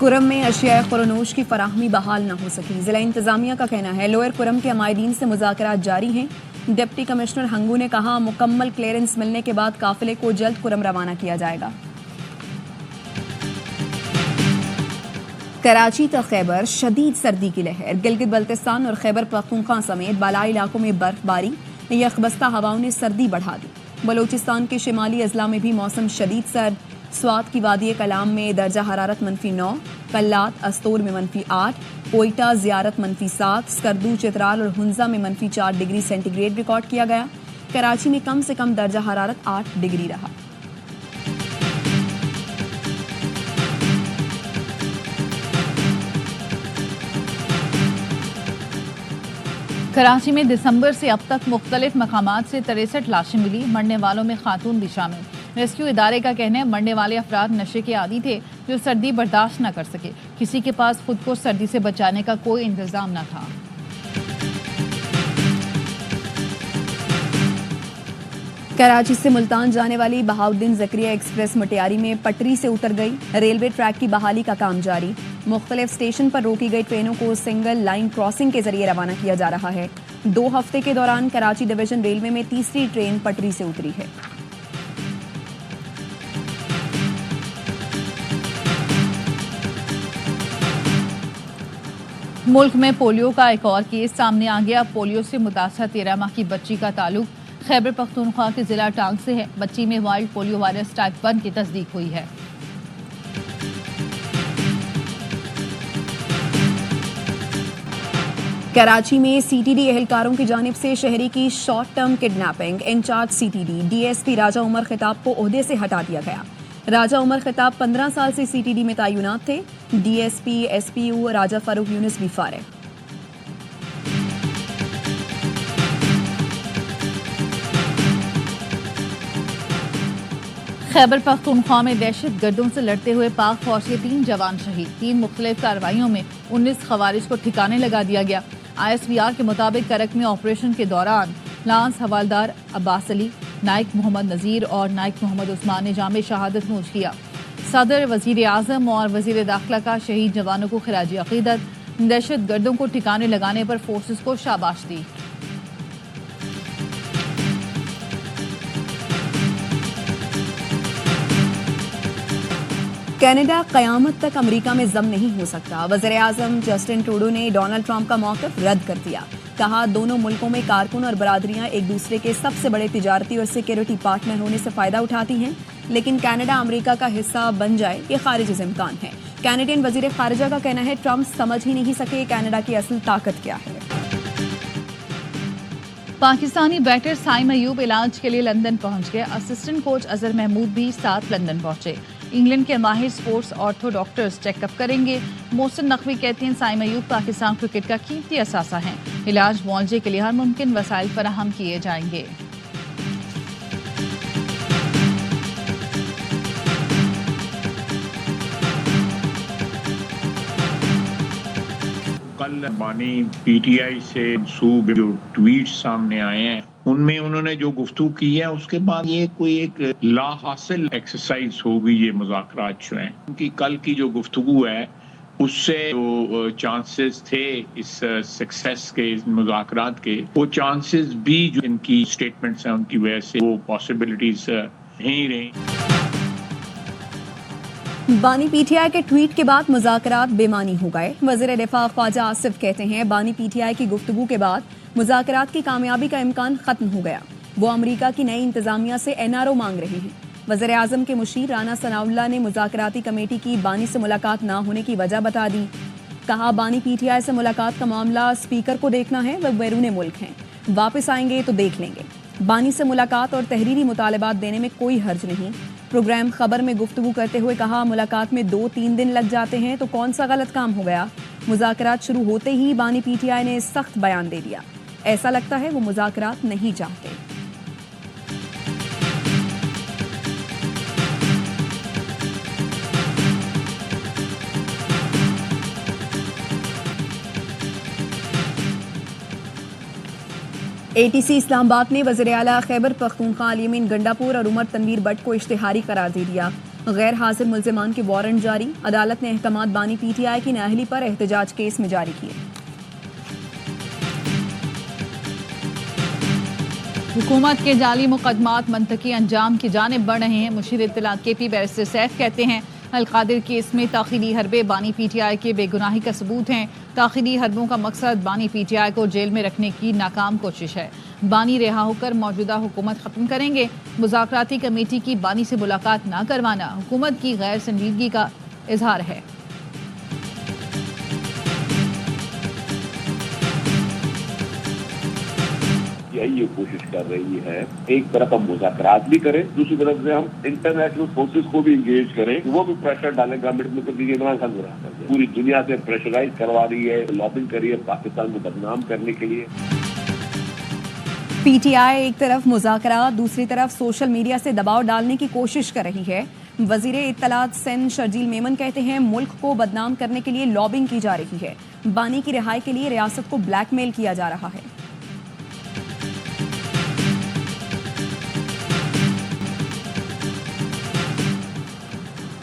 کرم میں اشیاء خورنوش کی فراہمی بحال نہ ہو سکی. ضلع انتظامیہ کا کہنا ہے لوئر کرم کے عمائدین سے مذاکرات جاری ہیں. ڈپٹی کمشنر ہنگو نے کہا مکمل کلیئرنس ملنے کے بعد قافلے کو جلد کرم روانہ کیا جائے گا. کراچی تا خیبر شدید سردی کی لہر. گلگت بلتستان اور خیبر پختونخوا سمیت بالائی علاقوں میں برف باری یخبستہ ہواؤں نے سردی بڑھا دی. بلوچستان کے شمالی اضلاع میں بھی موسم شدید سرد. سوات کی وادی کلام میں درجہ حرارت -9، کلات استور میں -8، کوئٹہ زیارت -7، سکردو چترال اور ہنزا میں -4 ڈگری سینٹی گریڈ ریکارڈ کیا گیا. کراچی میں کم سے کم درجہ حرارت 8 ڈگری رہا. کراچی میں دسمبر سے اب تک مختلف مقامات سے 63 لاشیں ملی. مرنے والوں میں خاتون بھی شامل. ریسکیو ادارے کا کہنا ہے مرنے والے افراد نشے کے عادی تھے جو سردی برداشت نہ کر سکے. کسی کے پاس خود کو سردی سے بچانے کا کوئی انتظام نہ تھا. کراچی سے ملتان جانے والی بہاؤالدین زکریہ ایکسپریس مٹیاری میں پٹری سے اتر گئی. ریلوے ٹریک کی بحالی کا کام جاری. مختلف اسٹیشن پر روکی گئی ٹرینوں کو سنگل لائن کراسنگ کے ذریعے روانہ کیا جا رہا ہے. 2 ہفتے کے دوران کراچی ڈویژن ریلوے میں تیسری ٹرین پٹری سے اتری ہے. ملک میں پولیو کا ایک اور کیس سامنے آ گیا. پولیو سے متاثر 13 ماہ کی بچی کا تعلق خیبر پختونخوا کے ضلع ٹانگ سے ہے. بچی میں وائلڈ پولیو وائرس ٹائپ 1 کی تصدیق ہوئی ہے. کراچی میں سی ٹی ڈی اہلکاروں کی جانب سے شہری کی short term kidnapping. Incharge C T D D S P Raja Umar Khattab کو عہدے سے ہٹا دیا گیا. راجہ عمر خطاب 15 سال سے سی ٹی ڈی میں تعینات تھے. D S P S P U Raja Farooq Younis بھی فارغ. خیبر پختونخوا میں دہشت گردوں سے لڑتے ہوئے پاک فوج کے 3 جوان شہید. 3 مختلف کارروائیوں میں 19 خوارج کو ٹھکانے لگا دیا گیا. آئی ایس وی آر کے مطابق کرک میں آپریشن کے دوران لانس حوالدار عباس علی، نائک محمد نذیر اور نائک محمد عثمان نے جام شہادت نوش کیا. صدر، وزیر اعظم اور وزیر داخلہ کا شہید جوانوں کو خراج عقیدت. دہشت گردوں کو ٹھکانے لگانے پر فورسز کو شاباش دی. کینیڈا قیامت تک امریکہ میں ضم نہیں ہو سکتا. وزیر اعظم جسٹن ٹروڈو نے ڈونلڈ ٹرمپ کا موقف رد کر دیا. کہا دونوں ملکوں میں کارکن اور برادریاں ایک دوسرے کے سب سے بڑے تجارتی اور سیکیورٹی پارٹنر ہونے سے فائدہ اٹھاتی ہیں، لیکن کینیڈا امریکہ کا حصہ بن جائے یہ خارج از امکان ہے. کینیڈین وزیر خارجہ کا کہنا ہے ٹرمپ سمجھ ہی نہیں سکے کینیڈا کی اصل طاقت کیا ہے. پاکستانی بیٹر سائم ایوب علاج کے لیے لندن پہنچ گئے. اسسٹنٹ کوچ اظہر محمود بھی ساتھ لندن پہنچے. انگلینڈ کے ماہر sports ortho doctors check up کریں گے. محسن نقوی کہتے ہیں سائم ایوب پاکستان کرکٹ کا قیمتی اثاثہ ہیں. علاج معالجے کے لیے ہر ممکن وسائل فراہم کیے جائیں گے. کل بانی پی ٹی آئی سے منسوب جو ٹویٹ سامنے آئے ہیں ان میں انہوں نے جو گفتگو کی ہے اس کے بعد یہ کوئی ایک لا حاصل ایکسرسائز ہوگی. یہ مذاکرات جو ہیں کیونکہ کل کی جو گفتگو ہے اس سے جو چانسز تھے اس سکسیس کے مذاکرات کے، وہ چانسز بھی جو ان کی سٹیٹمنٹس ہیں ان کی وجہ سے وہ پاسبلٹیز نہیں رہیں. بانی پی ٹی آئی کے ٹویٹ کے بعد مذاکرات بے معنی ہو گئے. وزیر دفاع خواجہ آصف کہتے ہیں بانی پی ٹی آئی کی گفتگو کے بعد مذاکرات کی کامیابی کا امکان ختم ہو گیا. وہ امریکہ کی نئی انتظامیہ سے این آر او مانگ رہے ہیں. وزیر اعظم کے مشیر رانا ثناء اللہ نے مذاکراتی کمیٹی کی بانی سے ملاقات نہ ہونے کی وجہ بتا دی. کہا بانی پی ٹی آئی سے ملاقات کا معاملہ اسپیکر کو دیکھنا ہے، وہ بیرون ملک ہیں، واپس آئیں گے تو دیکھ لیں گے. بانی سے ملاقات اور تحریری مطالبات دینے میں کوئی حرج نہیں. پروگرام خبر میں گفتگو کرتے ہوئے کہا ملاقات میں 2-3 دن لگ جاتے ہیں تو کون سا غلط کام ہو گیا. مذاکرات شروع ہوتے ہی بانی پی ٹی آئی نے سخت بیان دے دیا. ایسا لگتا ہے وہ مذاکرات نہیں چاہتے. اے ٹی سی اسلام آباد نے وزیر اعلیٰ خیبر پختونخوا علی امین گنڈاپور اور عمر تنویر بٹ کو اشتہاری قرار دے دیا. غیر حاضر ملزمان کے وارنٹ جاری، عدالت نے احکامات بانی پی ٹی آئی کی نااہلی پر احتجاج کیس میں جاری کیے۔ حکومت کے جعلی مقدمات منطقی انجام کی جانب بڑھ رہے ہیں۔ مشیر اطلاعات کے پی بیرسٹر سیف کہتے ہیں القادر کیس میں تاخیری حربے بانی پی ٹی آئی کے بے گناہی کا ثبوت ہیں۔ تاخیری حربوں کا مقصد بانی پی ٹی آئی کو جیل میں رکھنے کی ناکام کوشش ہے۔ بانی رہا ہو کر موجودہ حکومت ختم کریں گے۔ مذاکراتی کمیٹی کی بانی سے ملاقات نہ کروانا حکومت کی غیر سنجیدگی کا اظہار ہے۔ یہ کوشش کر رہی ہے، ایک طرف ہم مذاکرات بھی کریں، دوسری طرف سے ہم انٹرنیشنل فورسز کو بھی انگیج کریں، وہ بھی پریشر ڈالیں گورنمنٹ میں کہ عمران خان کو رہا کر دیں۔ پوری دنیا سے پریشرائز کروا رہی ہے، لابنگ کر رہی ہے پاکستان کو بدنام کرنے کے لیے۔ پی ٹی آئی ایک طرف مذاکرات، دوسری طرف سوشل میڈیا سے دباؤ ڈالنے کی کوشش کر رہی ہے۔ وزیر اطلاعات سندھ شرجیل میمن کہتے ہیں ملک کو بدنام کرنے کے لیے لابنگ کی جا رہی ہے، بانی کی رہائی کے لیے ریاست کو بلیک میل کیا جا رہا ہے۔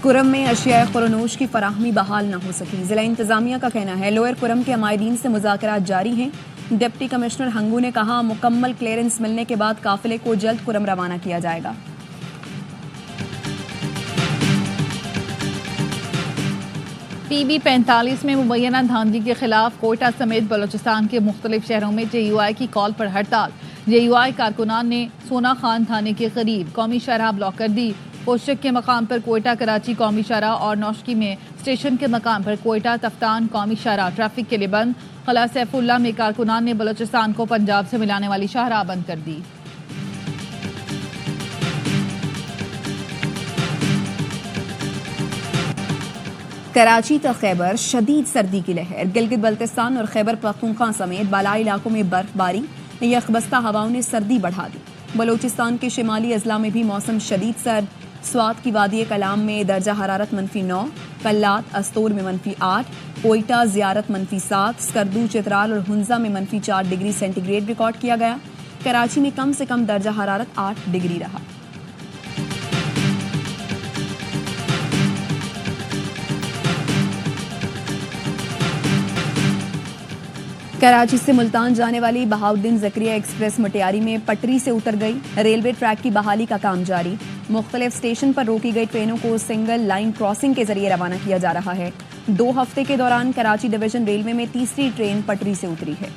کرم میں اشیاء خورنوش کی فراہمی بحال نہ ہو سکی، ضلع انتظامیہ کا کہنا ہے لوئر کرم کے عمائدین سے مذاکرات جاری ہیں۔ ڈپٹی کمشنر ہنگو نے کہا مکمل کلیئرنس ملنے کے بعد قافلے کو جلد کرم روانہ کیا جائے گا۔ پی بی 45 میں مبینہ دھاندلی کے خلاف کوئٹہ سمیت بلوچستان کے مختلف شہروں میں جے یو آئی کی کال پر ہڑتال۔ جے یو آئی کارکنان نے سونا خان تھانے کے قریب قومی شاہراہ بلاک کر دی۔ پوسٹک کے مقام پر کوئٹہ کراچی قومی شاہراہ اور نوشکی میں اسٹیشن کے مقام پر کوئٹہ تفتان قومی شاہراہ ٹریفک کے لیے بند۔ قلعہ سیف اللہ میں کارکنان نے بلوچستان کو پنجاب سے ملانے والی شاہراہ بند کر دی۔ کراچی تا خیبر شدید سردی کی لہر، گلگت بلتستان اور خیبر پختونخوا سمیت بالائی علاقوں میں برف باری، یخبستہ ہواؤں نے سردی بڑھا دی۔ بلوچستان کے شمالی اضلاع میں بھی موسم شدید سرد، سوات کی وادی کلام میں درجہ حرارت -9، کلات استور میں -8، کوئٹہ زیارت -7، سکردو چترال اور ہنزا میں -4 ڈگری سینٹی گریڈ ریکارڈ کیا گیا۔ کراچی میں کم سے کم درجہ حرارت 8 ڈگری رہا۔ کراچی سے ملتان جانے والی بہاؤالدین زکریا ایکسپریس مٹیاری میں پٹری سے اتر گئی، ریلوے ٹریک کی بحالی کا کام جاری۔ مختلف اسٹیشن پر روکی گئی ٹرینوں کو سنگل لائن کراسنگ کے ذریعے روانہ کیا جا رہا ہے۔ 2 ہفتے کے دوران کراچی ڈویژن ریلوے میں تیسری ٹرین پٹری سے اتری ہے۔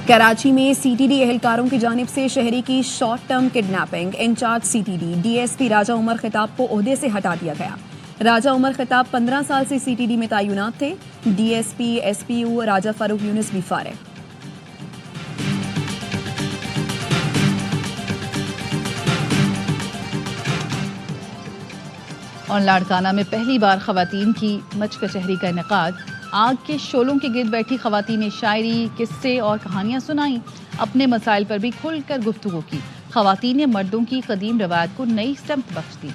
کراچی میں سی ٹی ڈی اہلکاروں کی جانب سے شہری کی short term kidnapping, incharge C T D S P Raja Umar Khattab کو عہدے سے ہٹا دیا گیا۔ راجہ عمر خطاب 15 سال سے سی ٹی ڈی میں تعینات تھے۔ D S P S P U Raja Farooq Younis بھی فارغ۔ اور لاڑکانہ میں پہلی بار خواتین کی مچ کچہری کا انعقاد۔ آگ کے شعلوں کے گرد بیٹھی خواتین نے شاعری، قصے اور کہانیاں سنائیں، اپنے مسائل پر بھی کھل کر گفتگو کی۔ خواتین نے مردوں کی قدیم روایت کو نئی سمت بخش دی۔